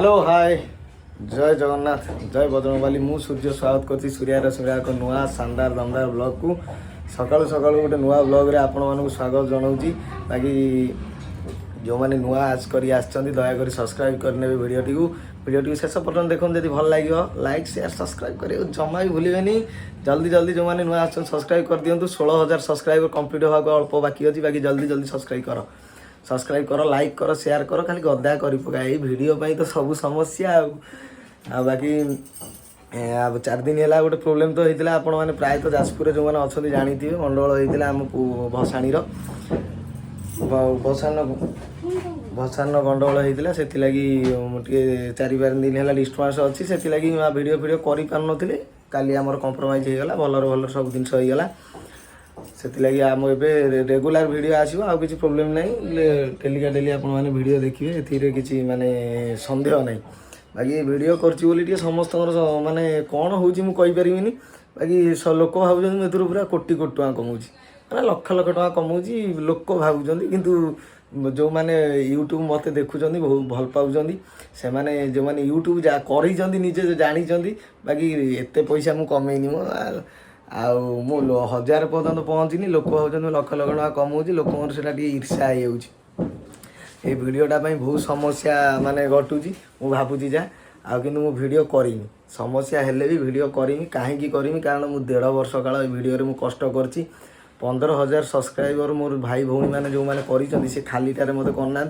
Hello hi जय जगन्नाथ जय बजरंगबली मु सूर्य स्वागत करছি सूर्या रश्मिरा को नुआ शानदार दमदार ब्लॉग को सकाळु सकाळु गोटे नुआ ब्लॉग रे आपण मानक स्वागत जनाऊँगी बाकी जो मैंने नुआ आज करी आछंती दयाकोरी सब्सक्राइब करने वीडियो शेष पर्यटन देखो जब भल लगे लाइक शेयर सब्सक्राइब कर जमा भी भूलें जल्दी जल्दी जो मैंने नुआ आछन सब्सक्राइब कर दिंतु 16,000 सब्सक्राइबर कंप्लीट होगा अल्प बाकी अच्छी बाकी जल्दी जल्दी सब्सक्राइब कर लाइक कर शेयर कर खाली गदा कर पका ये वीडियो तो सब समस्या आ बाकी अब 4 दिन है गोटे प्रोब्लेम तो होता है मैंने प्राय तो जाजपुर जो मैंने अच्छा जानते मंडल होता आम भसाणी भसान गंडगोल होता से टे 4-5 दिन है डिस्टर्बांस अच्छी से वीडियो कर पार नी काली आमर कंप्रोमाइज होगा भलर भलर सब जिन होगा से आम ए रेगुलर वीडियो आसो आ कि प्रोब्लेम ना डेलिका डेली आपने वीडियो देखिए ए कि माने सन्देह ना बाकी वीडियो कर समस्त माने कौन होपारि बाकी लोक भावुँ पूरा कोटी कोटी टका कमाऊँ मैंने लक्ष लक्ष टका कमाऊँ लोक भावुँ किंतु जो मैंने यूट्यूब मत देखुं बहुत भल पाँच से मैंने जो मैंने यूट्यूब करजे जानी बाकी एत पैसा मुझे कमेनी मु 1000 पर्यटन पहुँचनी लोक भावुँ लक्ष लक्ष टका कमाऊँ लोक ईर्षा हो भिडटा बहुत समस्या माने घटुची मु भावुची जा आ कि मु वीडियो करी समस्या हेले भी वीडियो करी कहीं करी कारण मु 1.5 वर्ष काल वीडियो मु कष्ट करची 15,000 सब्सक्राइबर मोर भाई भौणी मैंने जो मैंने करी से खालीटार मत करना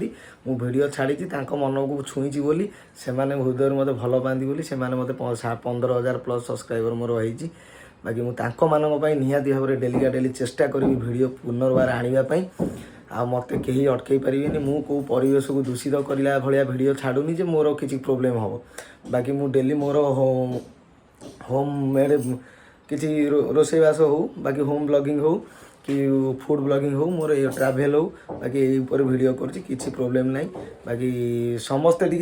मु वीडियो छाड़ी मन को छुईची बोली से हृदय मत भल पाती बोली से मत 15,000 प्लस सब्सक्राइबर मोर होती बाकी मुझे निहाती भाव में डेलिका डेली चेष्टा करी वीडियो पुनर्बार आने आ मत कहीं अटकई पारे मु कौ परिवेश को दूषित करला भाया भिड छाड़ूनी जे मोर किसी प्रोब्लेम हम बाकी मु डेली मोर होम मेड किसी रोसईवास हो बाकी होम ब्लॉगिंग हो कि फूड ब्लॉगिंग हो मोर ट्रैवल हो बाकी यही वीडियो कर प्रोब्लेम ना बाकी समस्ते टी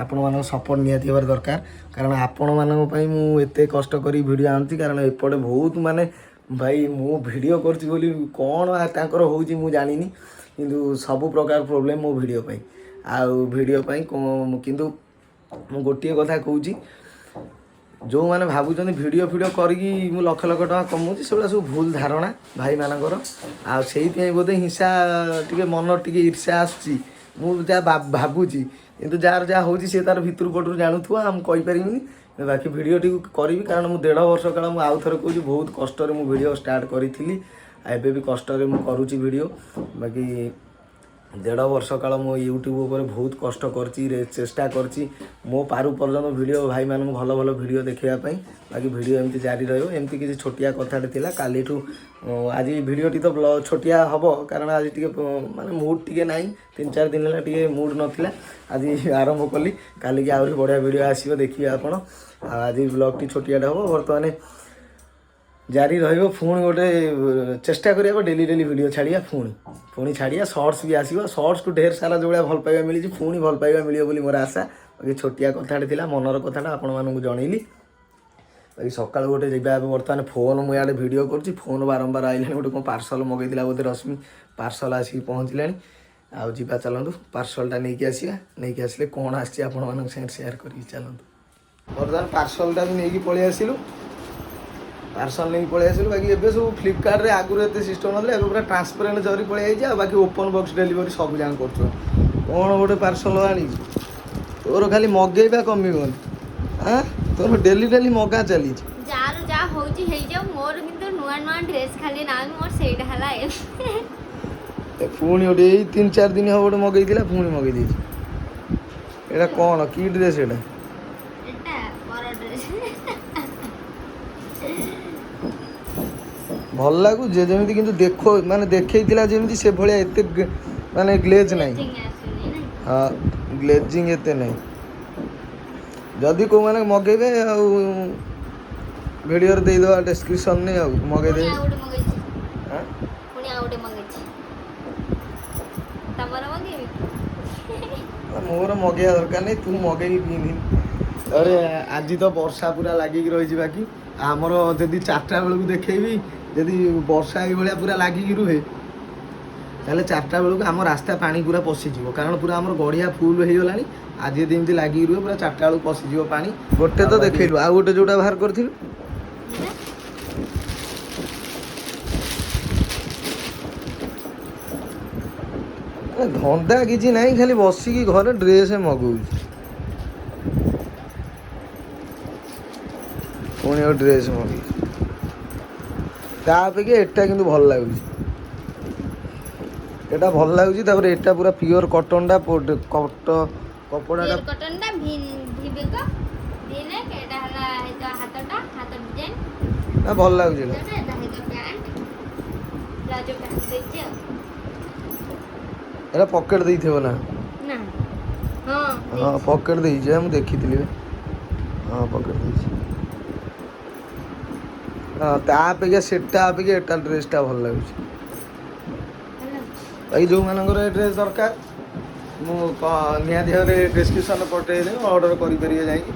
आपण मान सपोर्ट निहाती हबार दरकार कारण आपण मानी मुझे कष्ट करी वीडियो आनुची कारण एपटे बहुत माने भाई मु वीडियो करची बोली कौन तांकर होउची मु जानिनी किंतु सब प्रकार प्रोब्लेम मो वीडियो पाई आ वीडियो पाई किंतु मु गोटे कथा कहूची जो मैंने भावुं वीडियो करके मु लक्ष लक्ष टका कमाऊँ से सब भूल धारणा भाई मानकर आई बोधे हिंसा टे मन टे ईर्षा आसूँ मुझे भावुची किंतु जार जहाँ हो तार भितर पटू जानूथुआ हम कहींपारि बाकी वीडियो टी करी कारण मु 1.5 वर्ष काल मु आउ थरे कहूँ बहुत कष्ट मु वीडियो स्टार्ट करी एबे भी कष्ट मु करूची वीडियो बाकी 1.5 वर्ष काल मो यूट्यूब पर बहुत कष्ट करची चेष्टा करची मो पारु पर्यटन वीडियो भाई मान भल भल वीडियो देखापी बाकी वीडियो एमती जारी रमती किसी छोटिया कथाटे थिला काली आज वीडियोटी तो छोटिया हम कारण आज टे माने मूड टे ना 3-4 दिन है टे मूड नाला आज आरंभ कली काली आहरी बढ़िया वीडियो आसो देखिए आपण आज ब्लॉग छोटियाटा हम बर्तमान जारी रही पुणी गोटे चेष्टा करिया डेली डेली वीडियो छाड़िया पुणी छाड़िया शॉर्ट्स भी आसो शॉर्ट्स को ढेर सारा जो भल पाइबा मिली पुणी भल पाइबा मिले बोली मोर आशा बाकी छोटिया कथाटे थिला मनर कथाटा आपण मानू जनइली बाकी सकाल गोटे जब बर्तमान फोन मुझे वीडियो कर फोन बारंबार आइलानी गोटे कौन पार्सल मगेला बोधे रश्मि पार्सल आसिक पहुँचला आउ जा चलतु पार्सलटा नहीं आसा नहीं आसले कौन आसान सेयार कर चलतु बर्तमान पार्सलटा भी नहीं पलि आसलु पार्सल नहीं पलि आसलु बाकी एबे सब फ्लिपकार्ट रे आगुरी एत सिस्टम ना पूरा ट्रांसपेरेंट जरी पलि जाए बाकी ओपन बॉक्स डिलीवरी सब जान कर कौन गोटे पार्सल आनी तोर खाली मगेबा कमिबन हाँ तोर डेली डेली मगा चली जार जा होची हे जाऊ मोर किंतु नुआ नुआ ड्रेस खाली ना मोर सेटा हला पुणी गोटे 3-4 दिन हम गोटे मगेला पुणी मगे देछि एटा कौन की ड्रेस एटा एटा पर ड्रेस भल लागू जे जेमिति किंतु देखो माने देखैतिला जेमिति से भलिया एते माने ग्लेज नहीं हाँ ग्लेजिंग एते नहीं जदि को माने मगेबे आ वीडियो दे दो डिस्क्रिप्शन ने आ मगे दे हां पुनी आउटे मगेछि तमरा मगेबी मोर मगे दरकार नहीं तू मगे पिंधि अरे आज तो वर्षा पूरा लागिक रही बाकी आमर जदि 4टा बेलू देखेबी जदि वर्षा ये भाया पूरा लागिक रुहे ତାହେଲେ 4ଟା ବେଳକୁ ଆମ ରାସ୍ତା ପାଣି ପୁରା ପଶିଯିବ, କାରଣ ପୁରା ଆମର ଗଢ଼ିଆ ଫୁଲ୍ ହେଇଗଲାଣି। ଆଜି ଯଦି ଏମିତି ଲାଗିକି ରୁହେ ପୁରା 4ଟା ବେଳକୁ ପଶିଯିବ ପାଣି। ଗୋଟେ ତ ଦେଖେଇଲୁ, ଆଉ ଗୋଟେ ଯେଉଁଟା ବାହାର କରିଥିଲୁ ଧନ୍ଦା କିଛି ନାହିଁ, ଖାଲି ବସିକି ଘରେ ଡ୍ରେସ୍ ମଗଉଛି। ପୁଣି ଆଉ ଡ୍ରେସ୍ ମଗେଇଛି। ତା ଅପେକ୍ଷା ଏଟା କିନ୍ତୁ ଭଲ ଲାଗୁଛି, ଏଟା ଭଲ ଲାଗୁଛି। ତାପରେ ଏଟା ପୁରା ପିଓର କଟନଟା, କପଡ଼ାଟା କଟନଟା ଭିବେକ ଭିନେକ୍ ଏଟା ହେଲା ଏଇଟା ହାତ ଡିଜାଇନ୍ ନା ଭଲ ଲାଗୁଛି ଏଟା। ଏଟା ହେଇଟା ପ୍ୟାଣ୍ଟ ପ୍ଲାଜୋ ପ୍ୟାଣ୍ଟ ଦେଇଛି ଆଉ। ଏଟା ପକେଟ୍ ଦେଇଥିବ ନା? ନା ହଁ ହଁ ପକେଟ୍ ଦେଇଛି, ମୁଁ ଦେଖିଥିଲି। ହଁ ପକେଟ୍ ଦେଇଛି। ହଁ ତା ଅପେକ୍ଷା ସେଟା ଅପେକ୍ଷା ଏଟା ଡ୍ରେସ୍ଟା ଭଲ ଲାଗୁଛି। ଏଇ ଯେଉଁମାନଙ୍କର ଏ ଡ୍ରେସ୍ ଦରକାର, ମୁଁ ନିହାତି ଭାବରେ ଡେସ୍କ୍ରିପ୍ସନ୍ରେ ପଠାଇଦେବି, ଅର୍ଡ଼ର କରିପାରିବେ ଯାଇକି।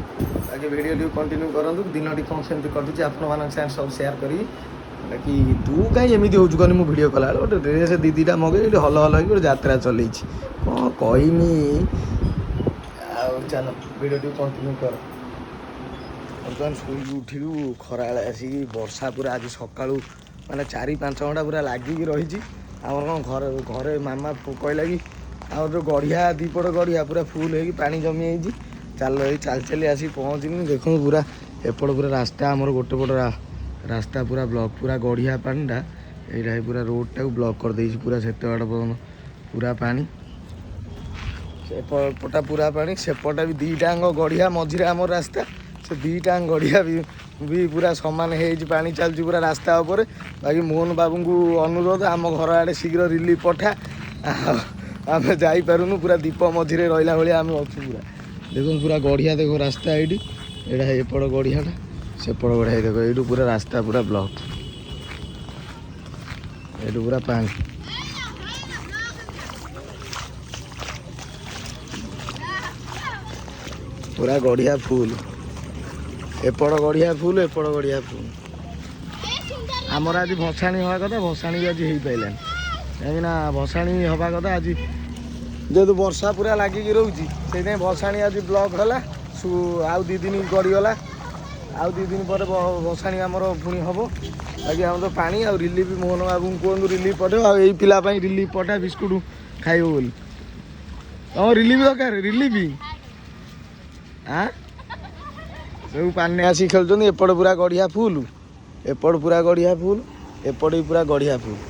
ବାକି ଭିଡ଼ିଓ ଟିକେ କଣ୍ଟିନ୍ୟୁ କରନ୍ତୁ। ଦିନଟି କ'ଣ ସେମିତି କଟୁଛି ଆପଣମାନଙ୍କ ସାଙ୍ଗରେ ସବୁ ସେୟାର କରିବି। ବାକି ତୁ କାହିଁ ଏମିତି ହେଉଛୁ କହନି, ମୁଁ ଭିଡ଼ିଓ କଲାବେଳେ ଗୋଟେ ଡ୍ରେସ୍ 2-2ଟା ମଗେଇ ଏଠି ହଲ ହଲ ହେଇକି ଗୋଟେ ଯାତ୍ରା ଚଲେଇଛି, କ'ଣ କହିମି। ଆଉ ଚାଲ ଭିଡ଼ିଓ ଟିକେ କଣ୍ଟିନ୍ୟୁ କର। ବର୍ତ୍ତମାନ ଶୋଇକି ଉଠିଲୁ ଖରାବେଳେ ଆସିକି, ବର୍ଷା ପୁରା ଆଜି ସକାଳୁ ମାନେ 4-5 ଘଣ୍ଟା ପୁରା ଲାଗିକି ରହିଛି। ଆମର କ'ଣ ଘରେ ମାମା କହିଲା କି ଆମର ଯେଉଁ ଗଢ଼ିଆ ଦୁଇପଟ ଗଢ଼ିଆ ପୁରା ଫୁଲ୍ ହେଇକି ପାଣି ଜମି ଯାଇଛି। ଚାଲି ଚାଲି ଆସିକି ପହଞ୍ଚିନି, ଦେଖନ୍ତୁ ପୁରା ଏପଟ ପୁରା ରାସ୍ତା ଆମର ଗୋଟେ ପଟ ରାସ୍ତା ପୁରା ବ୍ଲକ୍, ପୁରା ଗଢ଼ିଆ ପାଣିଟା ଏଇଟା ପୁରା ରୋଡ଼ଟାକୁ ବ୍ଲକ୍ କରିଦେଇଛି ପୁରା ସେତେ ବାଟ ପର୍ଯ୍ୟନ୍ତ ପୁରା ପାଣି। ସେପଟା ପୁରା ପାଣି, ସେପଟା ବି 2ଟାଙ୍କ ଗଢ଼ିଆ, ମଝିରେ ଆମର ରାସ୍ତା। ସେ 2ଟାଙ୍କ ଗଢ଼ିଆ ବି ପୁରା ସମାନ ହେଇଯାଇଛି, ପାଣି ଚାଲୁଛି ପୁରା ରାସ୍ତା ଉପରେ। ବାକି ମୋହନ ବାବୁଙ୍କୁ ଅନୁରୋଧ, ଆମ ଘର ଆଡ଼େ ଶୀଘ୍ର ରିଲିଫ୍ ପଠା, ଆମେ ଯାଇପାରୁନୁ, ପୁରା ଦୀପ ମଝିରେ ରହିଲା ଭଳିଆ ଆମେ ଅଛୁ ପୁରା। ଦେଖନ୍ତୁ ପୁରା ଗଢ଼ିଆ, ଦେଖ ରାସ୍ତା ଏଇଠି, ଏଇଟା ଏପଟ ଗଢ଼ିଆଟା, ସେପଟ ଗଢ଼ିଆ ଦେଖ, ଏଇଠୁ ପୁରା ରାସ୍ତା ପୁରା ବ୍ଲକ୍, ଏଇଠୁ ପୁରା ପାଣି। ପୁରା ଗଢ଼ିଆ ଫୁଲ୍, ଏପଟ ଗଢ଼ିଆ ଫୁଲ୍, ଏପଟ ଗଢ଼ିଆ ଫୁଲ୍। ଆମର ଆଜି ଭସାଣି ହେବା କଥା, ଭସାଣି ବି ଆଜି ହେଇପାରିଲାନି, କାହିଁକିନା ଭସାଣି ହେବା କଥା ଆଜି ଯେହେତୁ ବର୍ଷା ପୁରା ଲାଗିକି ରହୁଛି, ସେଇଥିପାଇଁ ଭସାଣି ଆଜି ବ୍ଲକ୍ ହେଲା। ଆଉ 2 ଦିନ ଗଡ଼ିଗଲା, ଆଉ 2 ଦିନ ପରେ ଭସାଣି ଆମର ପୁଣି ହେବ। ବାକି ଆମର ତ ପାଣି ଆଉ ରିଲିଫ୍, ମୋହନ ବାବୁଙ୍କୁ କୁହନ୍ତୁ ରିଲିଫ୍ ପଠାଇବ, ଆଉ ଏଇ ପିଲା ପାଇଁ ରିଲିଫ୍ ପଠା, ବିସ୍କୁଟ୍ ଖାଇବ ବୋଲି। ତମ ରିଲିଫ୍ ଦରକାର, ରିଲିଫ୍ ସବୁ ପାଣିରେ ଆସିକି ଖେଳୁଛନ୍ତି। ଏପଟ ପୁରା ଗଢ଼ିଆ ଫୁଲ୍, ଏପଟ ପୁରା ଗଢ଼ିଆ ଫୁଲ୍, ଏପଟ ବି ପୁରା ଗଢ଼ିଆ ଫୁଲ୍।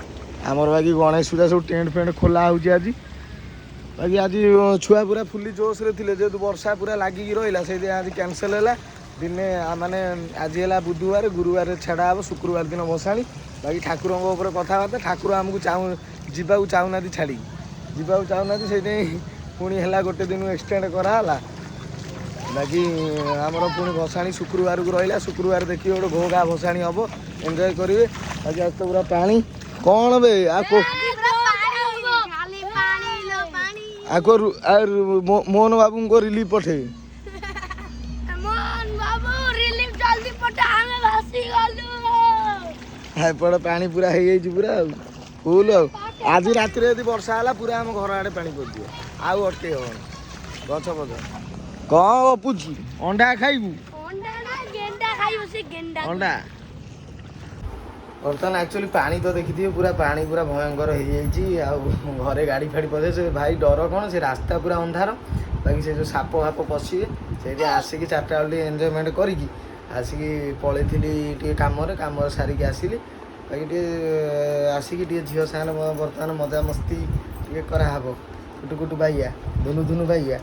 ଆମର ବାକି ଗଣେଶ ପୂଜା ସବୁ ଟେଣ୍ଟ ଫେଣ୍ଟ ଖୋଲା ହେଉଛି ଆଜି। ବାକି ଆଜି ଛୁଆ ପୁରା ଫୁଲି ଜୋସ୍ରେ ଥିଲେ, ଯେହେତୁ ବର୍ଷା ପୁରା ଲାଗିକି ରହିଲା, ସେଇଥିପାଇଁ ଆଜି କ୍ୟାନସଲ୍ ହେଲା। ଦିନେ ମାନେ ଆଜି ହେଲା ବୁଧବାର, ଗୁରୁବାରରେ ଛାଡ଼ା ହେବ, ଶୁକ୍ରବାର ଦିନ ଭସାଣି। ବାକି ଠାକୁରଙ୍କ ଉପରେ କଥାବାର୍ତ୍ତା, ଠାକୁର ଆମକୁ ଯିବାକୁ ଚାହୁଁନାହାନ୍ତି, ଛାଡ଼ିକି ଯିବାକୁ ଚାହୁଁନାହାନ୍ତି, ସେଇଥିପାଇଁ ପୁଣି ହେଲା ଗୋଟେ ଦିନ ଏକ୍ସଟେଣ୍ଡ କରାହେଲା। ବାକି ଆମର ପୁଣି ଭସାଣି ଶୁକ୍ରବାରକୁ ରହିଲା, ଶୁକ୍ରବାର ଦେଖିବେ ଗୋଟେ ଘୋଘା ଭସାଣି ହେବ, ଏନ୍ଜୟ କରିବେ। ବାକି ଆଜି ତ ପୁରା ପାଣି, କ'ଣ ବେ ମୋହନ ବାବୁଙ୍କ ରିଲିଫ୍ ପଠେଇବେ। ଏପଟେ ପାଣି ପୁରା ହେଇଯାଇଛି ପୁରା ଆଉ ଫୁଲ୍। ଆଉ ଆଜି ରାତିରେ ଯଦି ବର୍ଷା ହେଲା, ପୁରା ଆମ ଘର ଆଡ଼େ ପାଣି ପଡ଼ିଯିବ, ଆଉ ଅଟକେଇ ହେବନି। ଗଛ ପଛ କ'ଣ ଗପୁଛୁ, ଅଣ୍ଡା ଖାଇବୁ? ଅଣ୍ଡା ବର୍ତ୍ତମାନ ଆକ୍ଚୁଆଲି ପାଣି ତ ଦେଖିଥିବେ, ପୁରା ପାଣି ପୁରା ଭୟଙ୍କର ହେଇଯାଇଛି। ଆଉ ଘରେ ଗାଡ଼ି ଫାଡ଼ି ପଶେ, ସେ ଭାଇ ଡର କ'ଣ, ସେ ରାସ୍ତା ପୁରା ଅନ୍ଧାର। ବାକି ସେ ଯେଉଁ ସାପ ଫାପ ପଶିବେ, ସେଇଠି ଆସିକି 4ଟା ବେଳେ ଟିକେ ଏନ୍ଜୟମେଣ୍ଟ କରିକି ଆସିକି ପଳେଇଥିଲି ଟିକେ କାମରେ ସାରିକି ଆସିଲି। ବାକି ଟିକେ ଆସିକି ଟିକେ ଝିଅ ସାଙ୍ଗରେ ବର୍ତ୍ତମାନ ମଜାମସ୍ତି ଟିକେ କରାହେବ, କୁଟୁ ବାଇଆ, ଧୁନୁ ବାଇଆ।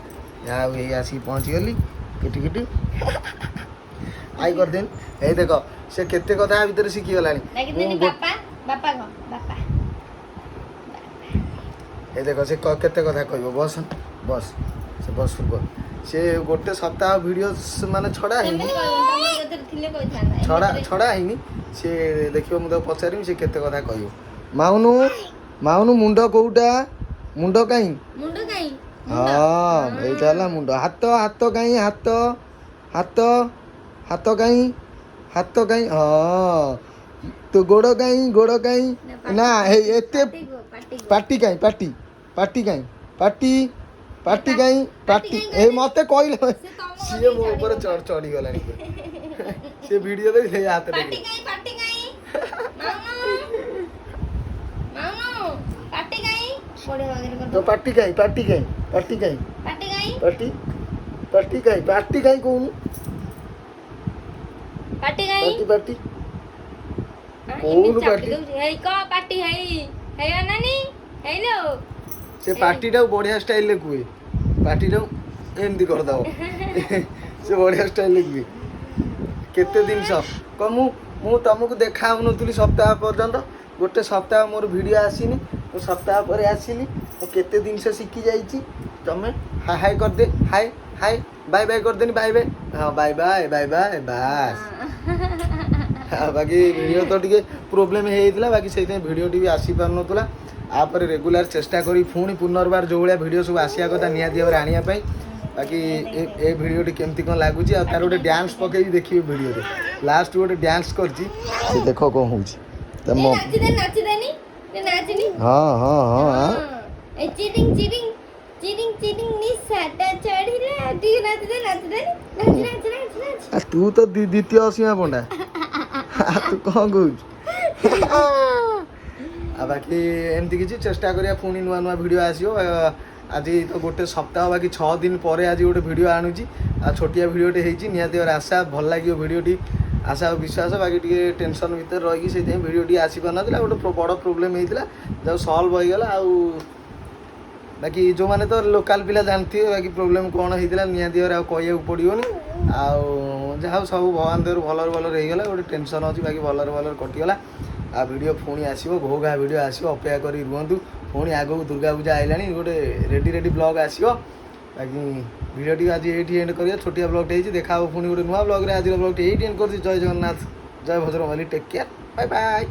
ଆଉ ଏଇ ଆସିକି ପହଞ୍ଚିଗଲି, କିଟି ଆଇ କରିଦେନି। ଏଇ ଦେଖ ସେ କେତେ କଥା ଭିତରେ ଶିଖିଗଲାଣି। ଏଇ ଦେଖ ସେ କେତେ କଥା କହିବ, ବସ୍ ସେ ବସ୍କୁ ସେ ଗୋଟେ ସପ୍ତାହ ଭିଡ଼ିଓ ମାନେ ଛଡ଼ା ହେଇନି, ସେ ଦେଖିବ, ମୁଁ ତାକୁ ପଚାରିବି, ସେ କେତେ କଥା କହିବ। ମାଉନୁ ମୁଣ୍ଡ କୋଉଟା, ମୁଣ୍ଡ କାହିଁ? ହଁ ଏଇଟା ହେଲା ମୁଣ୍ଡ। ହାତ କାହିଁ, ହାତ କାହିଁ, ହଁ। ତ ଗୋଡ଼ କାହିଁ ନା ଏତେ ପାଟି କାଇଁ ପାଟି ପାଟି କାଇଁ ପାଟି ପାଟି କାଇଁ ପାଟି ଏ ମତେ କହିଲେ ସିଏ ମୋ ଉପରେ ଚଢି ଗଲାଣି ସେ ଭିଡିଓ ଦେଖି ସେଇ ହାତରେ ପାଟି କାଇଁ ମାଉନୁ ପାଟି କାଇଁ ବଡ ବଗେରେ ତ ପାଟି କାଇଁ ପାଟି କାଇଁ ପାଟି କାଇଁ ପାଟି କାଇଁ ପାଟି ପାଟି କାଇଁ ପାଟି କାଇଁ କହୁନୁ ପାଟି କାଇଁ ପାଟି ପାଟି କୋଉनु ପାଟି ହେଇ କ ପାଟି ହେଇ ଅନାନି ହେଇଲୋ ସେ ପାଟିଟାକୁ ବଢିଆ ଷ୍ଟାଇଲରେ କୁହେ ପାଟିଟାକୁ ଏମିତି କରିଦବ ସେ ବଢିଆ ଷ୍ଟାଇଲରେ କୁହେ କେତେ ଜିନିଷ ମୁଁ ତମକୁ ଦେଖା ହଉନଥିଲି ସପ୍ତାହ ପର୍ଯ୍ୟନ୍ତ ଗୋଟେ ସପ୍ତାହ ମୋର ଭିଡ଼ିଓ ଆସିନି ମୁଁ ସପ୍ତାହ ପରେ ଆସିଲି ମୁଁ କେତେ ଜିନିଷ ଶିଖି ଯାଇଛି ତମେ ହାଇ ହାଇ କରିଦେ ହାଇ ହାଇ ବାଇ ବାଇ କରିଦେନି ବାଇ ବାଇ ହଁ ବାଇ ବାଇ ବାଇ ବାଇ ବାସ୍ ବାକି ଭିଡ଼ିଓ ତ ଟିକେ ପ୍ରୋବ୍ଲେମ୍ ହେଇଯାଇଥିଲା ବାକି ସେଇଥିପାଇଁ ଭିଡ଼ିଓଟି ବି ଆସିପାରୁନଥିଲା ଆପରେ ରେଗୁଲାର ଚେଷ୍ଟା କରି ପୁଣି ପୁନର୍ବାର ଯେଉଁ ଭଳିଆ ଭିଡ଼ିଓ ସବୁ ଆସିବା କଥା ନିହାତି ଭାବରେ ଆଣିବା ପାଇଁ ବାକି ଏ ଭିଡ଼ିଓଟି କେମିତି କ'ଣ ଲାଗୁଛି ଆଉ ତାର ଗୋଟେ ଡ୍ୟାନ୍ସ ପକେଇକି ଦେଖିବେ ଭିଡ଼ିଓରେ ଲାଷ୍ଟ ଗୋଟେ ଡ୍ୟାନ୍ସ କରିଛି ସେ ଦେଖ କ'ଣ ହେଉଛି ହଁ ହଁ ହଁ ତୁ ତ ଦ୍ୱିତୀୟ ଅସୀମା ପଣ୍ଡା ତୁ କ'ଣ କହୁଛୁ ଆଉ ବାକି ଏମିତି କିଛି ଚେଷ୍ଟା କରିବା ପୁଣି ନୂଆ ନୂଆ ଭିଡ଼ିଓ ଆସିବ ଆଜି ତ ଗୋଟେ ସପ୍ତାହ ବାକି 6 ଦିନ ପରେ ଆଜି ଗୋଟେ ଭିଡ଼ିଓ ଆଣୁଛି ଆଉ ଛୋଟିଆ ଭିଡ଼ିଓଟେ ହେଇଛି ନିହାତି ଭାବରେ ଆଶା ଭଲ ଲାଗିବ ଭିଡ଼ିଓଟି ଆଶା ଆଉ ବିଶ୍ୱାସ ବାକି ଟିକେ ଟେନସନ୍ ଭିତରେ ରହିକି ସେଇଥିପାଇଁ ଭିଡ଼ିଓଟି ଆସିପାରୁନଥିଲା ଗୋଟେ ବଡ଼ ପ୍ରୋବ୍ଲେମ୍ ହେଇଥିଲା ଯାହା ସଲ୍ଭ ହେଇଗଲା ଆଉ ବାକି ଯେଉଁମାନେ ତ ଲୋକାଲ୍ ପିଲା ଜାଣିଥିବେ ବାକି ପ୍ରୋବ୍ଲେମ୍ କ'ଣ ହେଇଥିଲା ନିହାତି ଭାବରେ ଆଉ କହିବାକୁ ପଡ଼ିବନି ଆଉ ଯାହା ହଉ ସବୁ ଭଗବାନ ଦେହରୁ ଭଲରେ ଭଲରେ ହେଇଗଲା ଗୋଟେ ଟେନସନ୍ ଅଛି ବାକି ଭଲରେ ଭଲରେ କଟିଗଲା ଆଉ ଭିଡ଼ିଓ ପୁଣି ଆସିବ ଘୋ ଘା ଭିଡ଼ିଓ ଆସିବ ଅପେକ୍ଷା କରି ରୁହନ୍ତୁ ପୁଣି ଆଗକୁ ଦୁର୍ଗା ପୂଜା ଆଇଲାଣି ଗୋଟେ ରେଡ଼ି ବ୍ଲଗ୍ ଆସିବ ବାକି ଭିଡ଼ିଓଟି ଆଜି ଏଇଠି ଏଣ୍ଡ କରିବା ଛୋଟିଆ ବ୍ଲଗ୍ଟେ ହେଇଛି ଦେଖା ହେବ ପୁଣି ଗୋଟେ ନୂଆ ବ୍ଲଗ୍ରେ ଆଜିର ବ୍ଲଗ୍ଟି ଏଇଠି ଏଣ୍ଡ କରୁଛି ଜୟ ଜଗନ୍ନାଥ ଜୟ ଭଦ୍ରମାଲି ଟେକ୍ କେୟାର ବାଏ ବାଏ